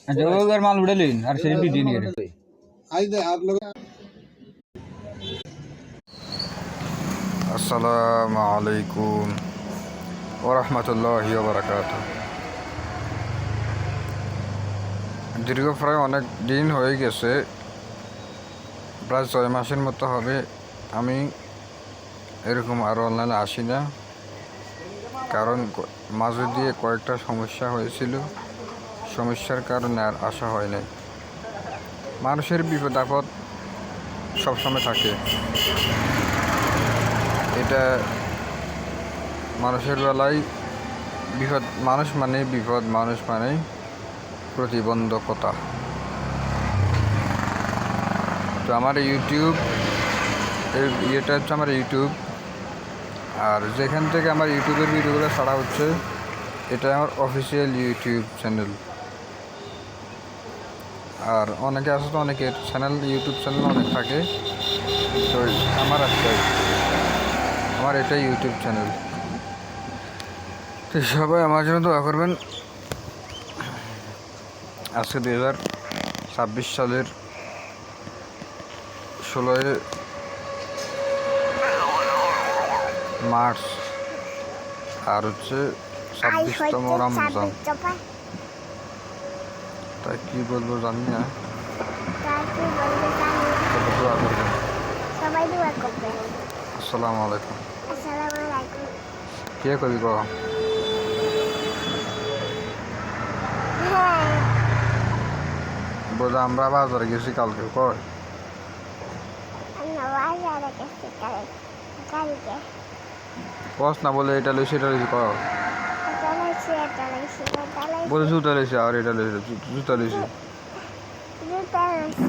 अच्छा वो अगर माल उड़े लेन हर शरीर वीडियो नहीं है आज दे आप लोग আসসালামু আলাইকুম ওয়া রাহমাতুল্লাহি ওয়া বারাকাতুহু। দীর্ঘ প্রায় অনেক দিন হয়ে গেছে, প্রায় 6 মাসের মতো হবে আমি এরকম আর অনলাইনে আসি না, কারণ মাঝে দিয়ে কয়েকটা সমস্যা হয়েছিল। সমস্যার কারণে আর আসা হয় নাই। মানুষের বিপদ আপদ সবসময় থাকে, এটা মানুষের বেলায় বিপদ। মানুষ মানে বিপদ, মানুষ মানে প্রতিবন্ধকতা। তো আমার ইউটিউব এটা হচ্ছে আমার ইউটিউব, আর যেখান থেকে আমার ইউটিউবের ভিডিওগুলো ছাড়া হচ্ছে এটা আমার অফিসিয়াল ইউটিউব চ্যানেল। আর অনেকে আছে তো, অনেকের চ্যানেল ইউটিউব চ্যানেল অনেক থাকে, তো আমার এটাই ইউটিউব চ্যানেল। তো সবাই আমার জন্য দোয়া করবেন। আজকে 2026 সালের 16 মার্চ, আর হচ্ছে 26তম রমজান। তাই কি বলবো জানি না, দোয়া করবেন। সবাই দোয়া করবেন। আসসালামু আলাইকুম। আসসালামু আলাইকুম। কে কবি ক হ্যাঁ, বলে আমরা বাজারে গেছি কালকে, কয় আমরা বাজারে গেছি কালকে। কস না, বলে এটা লইছি এটা লইছি, কয় এটা লাইছি। বলে জুতা লইছি, আর এটা লইছি জুতা লইছি। জুতা লাইছি।